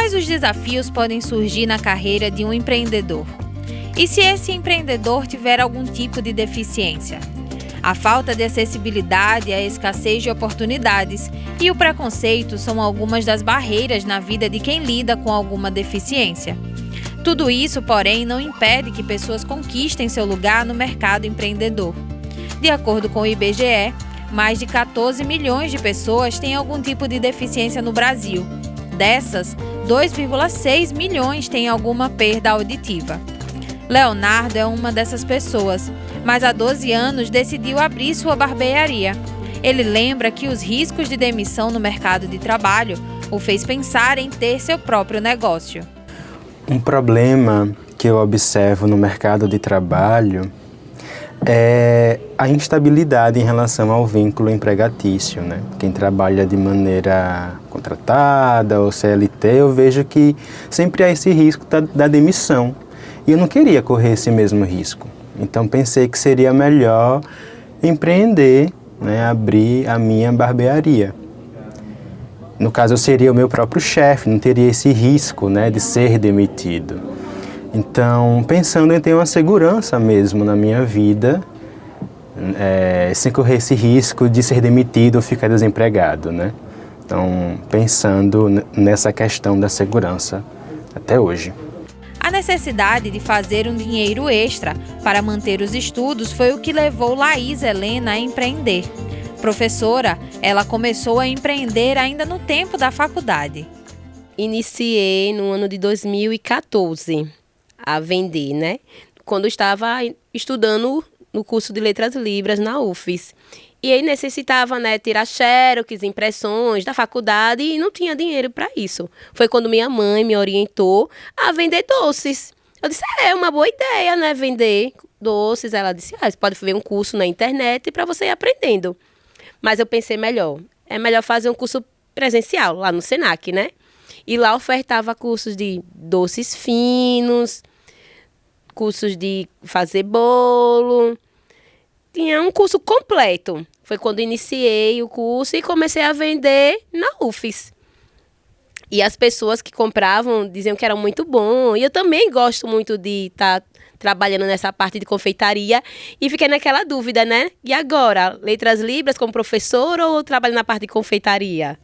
Quais os desafios podem surgir na carreira de um empreendedor? E se esse empreendedor tiver algum tipo de deficiência? A falta de acessibilidade, a escassez de oportunidades e o preconceito são algumas das barreiras na vida de quem lida com alguma deficiência. Tudo isso, porém, não impede que pessoas conquistem seu lugar no mercado empreendedor. De acordo com o IBGE, mais de 14 milhões de pessoas têm algum tipo de deficiência no Brasil. Dessas, 2,6 milhões têm alguma perda auditiva. Leonardo é uma dessas pessoas, mas há 12 anos decidiu abrir sua barbearia. Ele lembra que os riscos de demissão no mercado de trabalho o fez pensar em ter seu próprio negócio. Um problema que eu observo no mercado de trabalho é a instabilidade em relação ao vínculo empregatício, né? Quem trabalha de maneira contratada ou CLT, eu vejo que sempre há esse risco da demissão. E eu não queria correr esse mesmo risco. Então pensei que seria melhor empreender, né? Abrir a minha barbearia. No caso, eu seria o meu próprio chefe, não teria esse risco, né, de ser demitido. Então, pensando em ter uma segurança mesmo na minha vida, sem correr esse risco de ser demitido ou ficar desempregado, né? Então, pensando nessa questão da segurança até hoje. A necessidade de fazer um dinheiro extra para manter os estudos foi o que levou Laís Helena a empreender. Professora, ela começou a empreender ainda no tempo da faculdade. Iniciei no ano de 2014 a vender, né? Quando eu estava estudando no curso de Letras Libras na UFES. E aí necessitava, né, tirar xerox, impressões da faculdade e não tinha dinheiro para isso. Foi quando minha mãe me orientou a vender doces. Eu disse, é uma boa ideia, né, vender doces. Ela disse, você pode fazer um curso na internet para você ir aprendendo. Mas eu pensei é melhor fazer um curso presencial lá no Senac, né? E lá ofertava cursos de doces finos, cursos de fazer bolo. Tinha um curso completo. Foi quando iniciei o curso e comecei a vender na UFES. E as pessoas que compravam diziam que era muito bom. E eu também gosto muito de estar trabalhando nessa parte de confeitaria. E fiquei naquela dúvida, né? E agora, Letras Libras como professor ou trabalho na parte de confeitaria?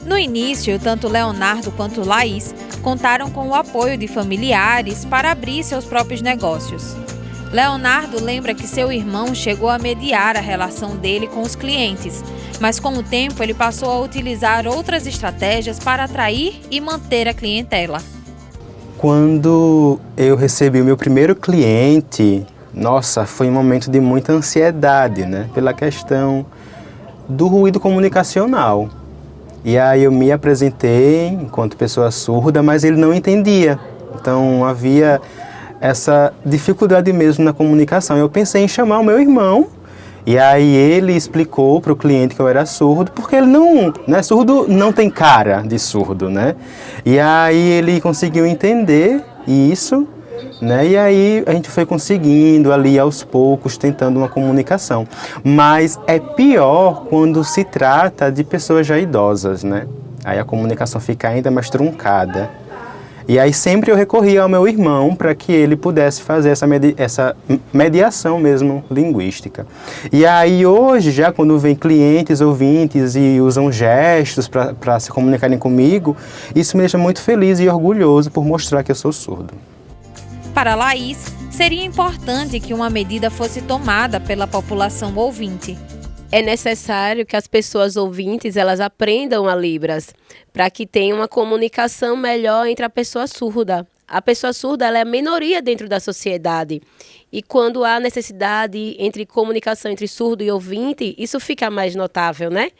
No início, tanto Leonardo quanto Laís contaram com o apoio de familiares para abrir seus próprios negócios. Leonardo lembra que seu irmão chegou a mediar a relação dele com os clientes, mas com o tempo ele passou a utilizar outras estratégias para atrair e manter a clientela. Quando eu recebi o meu primeiro cliente, nossa, foi um momento de muita ansiedade, né? Pela questão do ruído comunicacional. E aí eu me apresentei enquanto pessoa surda, mas ele não entendia. Então havia essa dificuldade mesmo na comunicação. Eu pensei em chamar o meu irmão, e aí ele explicou para o cliente que eu era surdo, porque ele não, né, surdo não tem cara de surdo, né? E aí ele conseguiu entender isso, né? E aí a gente foi conseguindo ali aos poucos, tentando uma comunicação. Mas é pior quando se trata de pessoas já idosas, né? Aí a comunicação fica ainda mais truncada. E aí sempre eu recorria ao meu irmão para que ele pudesse fazer essa mediação mesmo linguística. E aí hoje, já quando vem clientes, ouvintes e usam gestos para se comunicarem comigo, isso me deixa muito feliz e orgulhoso por mostrar que eu sou surdo. Para Laís, seria importante que uma medida fosse tomada pela população ouvinte. É necessário que as pessoas ouvintes elas aprendam a Libras, para que tenha uma comunicação melhor entre a pessoa surda. A pessoa surda ela é a minoria dentro da sociedade. E quando há necessidade entre comunicação entre surdo e ouvinte, isso fica mais notável, né?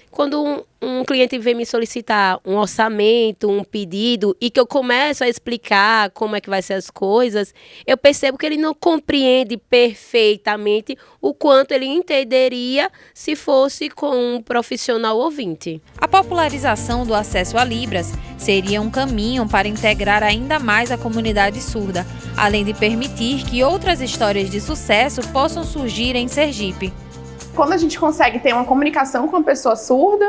Quando um cliente vem me solicitar um orçamento, um pedido, e que eu começo a explicar como é que vai ser as coisas, eu percebo que ele não compreende perfeitamente o quanto ele entenderia se fosse com um profissional ouvinte. A popularização do acesso a Libras seria um caminho para integrar ainda mais a comunidade surda, além de permitir que outras histórias de sucesso possam surgir em Sergipe. Quando a gente consegue ter uma comunicação com a pessoa surda,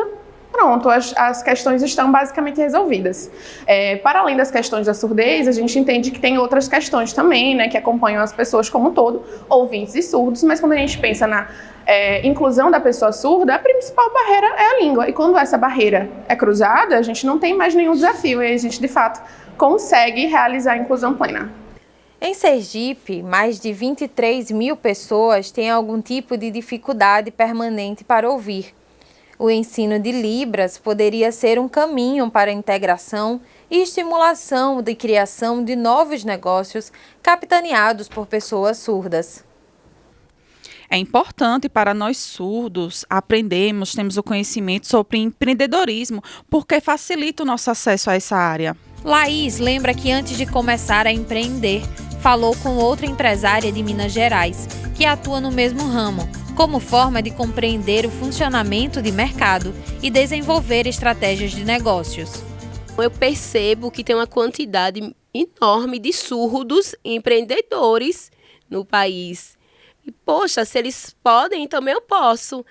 pronto, as questões estão basicamente resolvidas. Para além das questões da surdez, a gente entende que tem outras questões também, né, que acompanham as pessoas como um todo, ouvintes e surdos, mas quando a gente pensa na inclusão da pessoa surda, a principal barreira é a língua. E quando essa barreira é cruzada, a gente não tem mais nenhum desafio e a gente, de fato, consegue realizar a inclusão plena. Em Sergipe, mais de 23 mil pessoas têm algum tipo de dificuldade permanente para ouvir. O ensino de Libras poderia ser um caminho para a integração e estimulação de criação de novos negócios capitaneados por pessoas surdas. É importante para nós surdos aprendermos, temos o conhecimento sobre empreendedorismo, porque facilita o nosso acesso a essa área. Laís lembra que antes de começar a empreender, falou com outra empresária de Minas Gerais, que atua no mesmo ramo, como forma de compreender o funcionamento de mercado e desenvolver estratégias de negócios. Eu percebo que tem uma quantidade enorme de surdos empreendedores no país. E, poxa, se eles podem, também eu posso.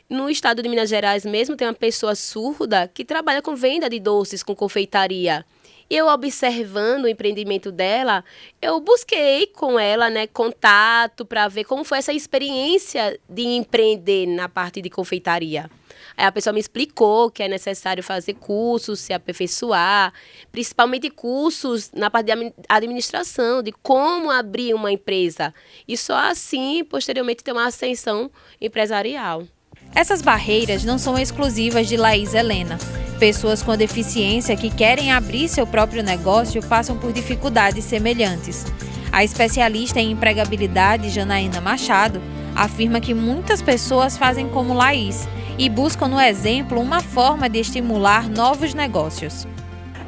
No estado de Minas Gerais mesmo tem uma pessoa surda que trabalha com venda de doces, com confeitaria. E eu observando o empreendimento dela, eu busquei com ela, né, contato para ver como foi essa experiência de empreender na parte de confeitaria. Aí a pessoa me explicou que é necessário fazer cursos, se aperfeiçoar, principalmente cursos na parte de administração, de como abrir uma empresa. E só assim, posteriormente, ter uma ascensão empresarial. Essas barreiras não são exclusivas de Laís Helena. Pessoas com deficiência que querem abrir seu próprio negócio passam por dificuldades semelhantes. A especialista em empregabilidade, Janaína Machado, afirma que muitas pessoas fazem como Laís e buscam no exemplo uma forma de estimular novos negócios.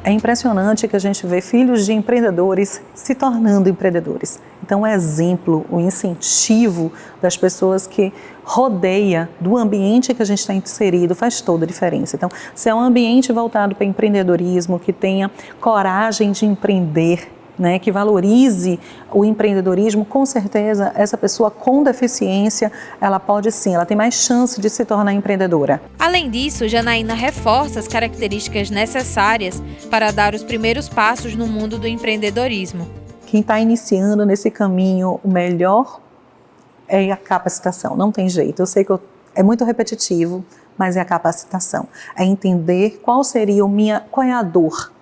É impressionante que a gente vê filhos de empreendedores se tornando empreendedores. Então, o exemplo, o incentivo das pessoas que rodeia do ambiente que a gente está inserido faz toda a diferença. Então, se é um ambiente voltado para empreendedorismo, que tenha coragem de empreender, né, que valorize o empreendedorismo, com certeza essa pessoa com deficiência, ela pode sim, ela tem mais chance de se tornar empreendedora. Além disso, Janaína reforça as características necessárias para dar os primeiros passos no mundo do empreendedorismo. Quem está iniciando nesse caminho, o melhor é a capacitação, não tem jeito. Eu sei que é muito repetitivo, mas é a capacitação. É entender qual é a dor.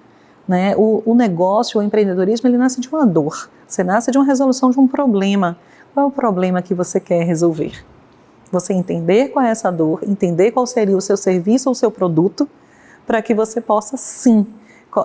Né? O negócio, o empreendedorismo, ele nasce de uma dor. Você nasce de uma resolução de um problema. Qual é o problema que você quer resolver? Você entender qual é essa dor, entender qual seria o seu serviço ou o seu produto, para que você possa, sim,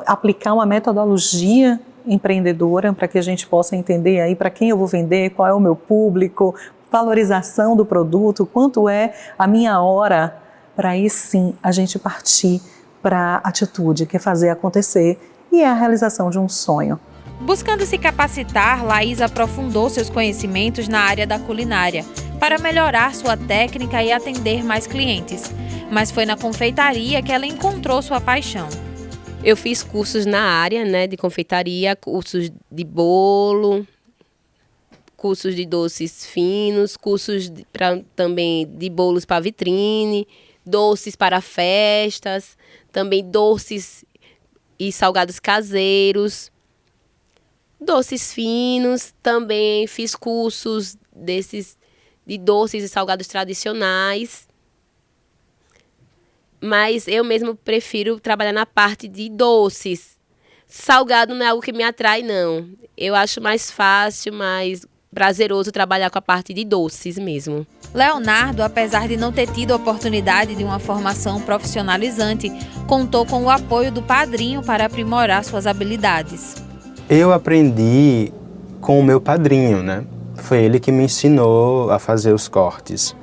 aplicar uma metodologia empreendedora, para que a gente possa entender aí para quem eu vou vender, qual é o meu público, valorização do produto, quanto é a minha hora, para aí sim a gente partir para a atitude, que é fazer acontecer, e é a realização de um sonho. Buscando se capacitar, Laís aprofundou seus conhecimentos na área da culinária, para melhorar sua técnica e atender mais clientes. Mas foi na confeitaria que ela encontrou sua paixão. Eu fiz cursos na área, né, de confeitaria, cursos de bolo, cursos de doces finos, cursos também de bolos para vitrine, doces para festas, também doces e salgados caseiros, doces finos, também fiz cursos de doces e salgados tradicionais. Mas eu mesmo prefiro trabalhar na parte de doces. Salgado não é algo que me atrai, não. Eu acho mais fácil, mais prazeroso trabalhar com a parte de doces mesmo. Leonardo, apesar de não ter tido a oportunidade de uma formação profissionalizante, contou com o apoio do padrinho para aprimorar suas habilidades. Eu aprendi com o meu padrinho, né? Foi ele que me ensinou a fazer os cortes.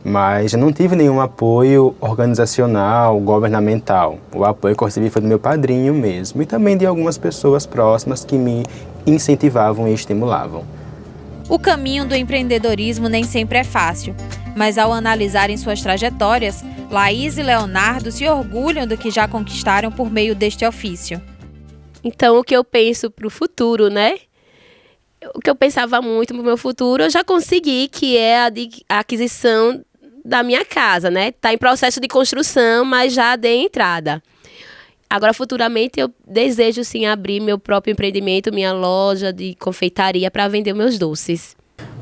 Mas eu não tive nenhum apoio organizacional, governamental. O apoio que eu recebi foi do meu padrinho mesmo e também de algumas pessoas próximas que me incentivavam e estimulavam. O caminho do empreendedorismo nem sempre é fácil, mas ao analisarem suas trajetórias, Laís e Leonardo se orgulham do que já conquistaram por meio deste ofício. Então, o que eu penso para o futuro, né? O que eu pensava muito para o meu futuro, eu já consegui, que é a aquisição da minha casa, né? Está em processo de construção, mas já dei entrada. Agora, futuramente, eu desejo, sim, abrir meu próprio empreendimento, minha loja de confeitaria para vender meus doces.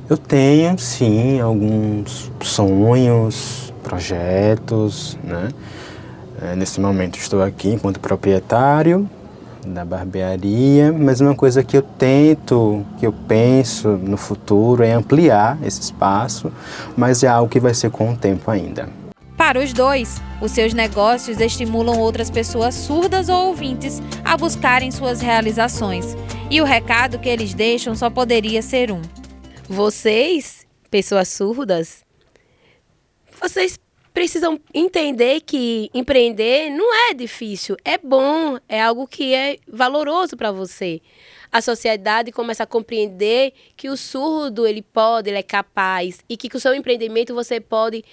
Eu tenho, sim, alguns sonhos, projetos, né? Nesse momento estou aqui enquanto proprietário da barbearia, mas uma coisa que eu penso no futuro é ampliar esse espaço, mas é algo que vai ser com o tempo ainda. Para os dois, os seus negócios estimulam outras pessoas surdas ou ouvintes a buscarem suas realizações. E o recado que eles deixam só poderia ser um. Vocês, pessoas surdas, vocês precisam entender que empreender não é difícil, é bom, é algo que é valoroso para você. A sociedade começa a compreender que o surdo ele é capaz e que com o seu empreendimento você pode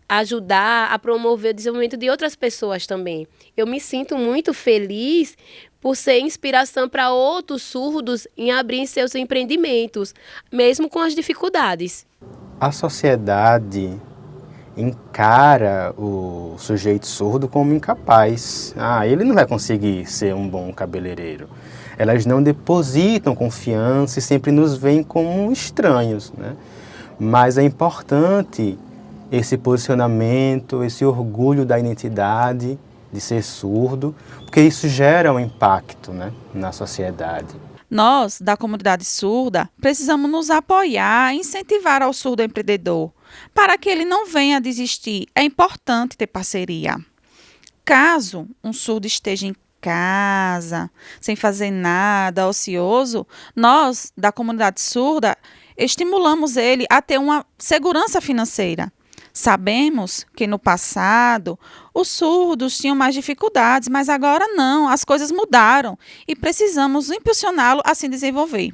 ajudar a promover o desenvolvimento de outras pessoas também. Eu me sinto muito feliz por ser inspiração para outros surdos em abrir seus empreendimentos, mesmo com as dificuldades. A sociedade encara o sujeito surdo como incapaz. Ele não vai conseguir ser um bom cabeleireiro. Elas não depositam confiança e sempre nos veem como estranhos, né? Mas é importante esse posicionamento, esse orgulho da identidade, de ser surdo, porque isso gera um impacto, né, na sociedade. Nós, da comunidade surda, precisamos nos apoiar e incentivar ao surdo empreendedor, para que ele não venha a desistir. É importante ter parceria. Caso um surdo esteja em casa, sem fazer nada, ocioso, nós, da comunidade surda, estimulamos ele a ter uma segurança financeira. Sabemos que no passado os surdos tinham mais dificuldades, mas agora não, as coisas mudaram e precisamos impulsioná-lo a se desenvolver.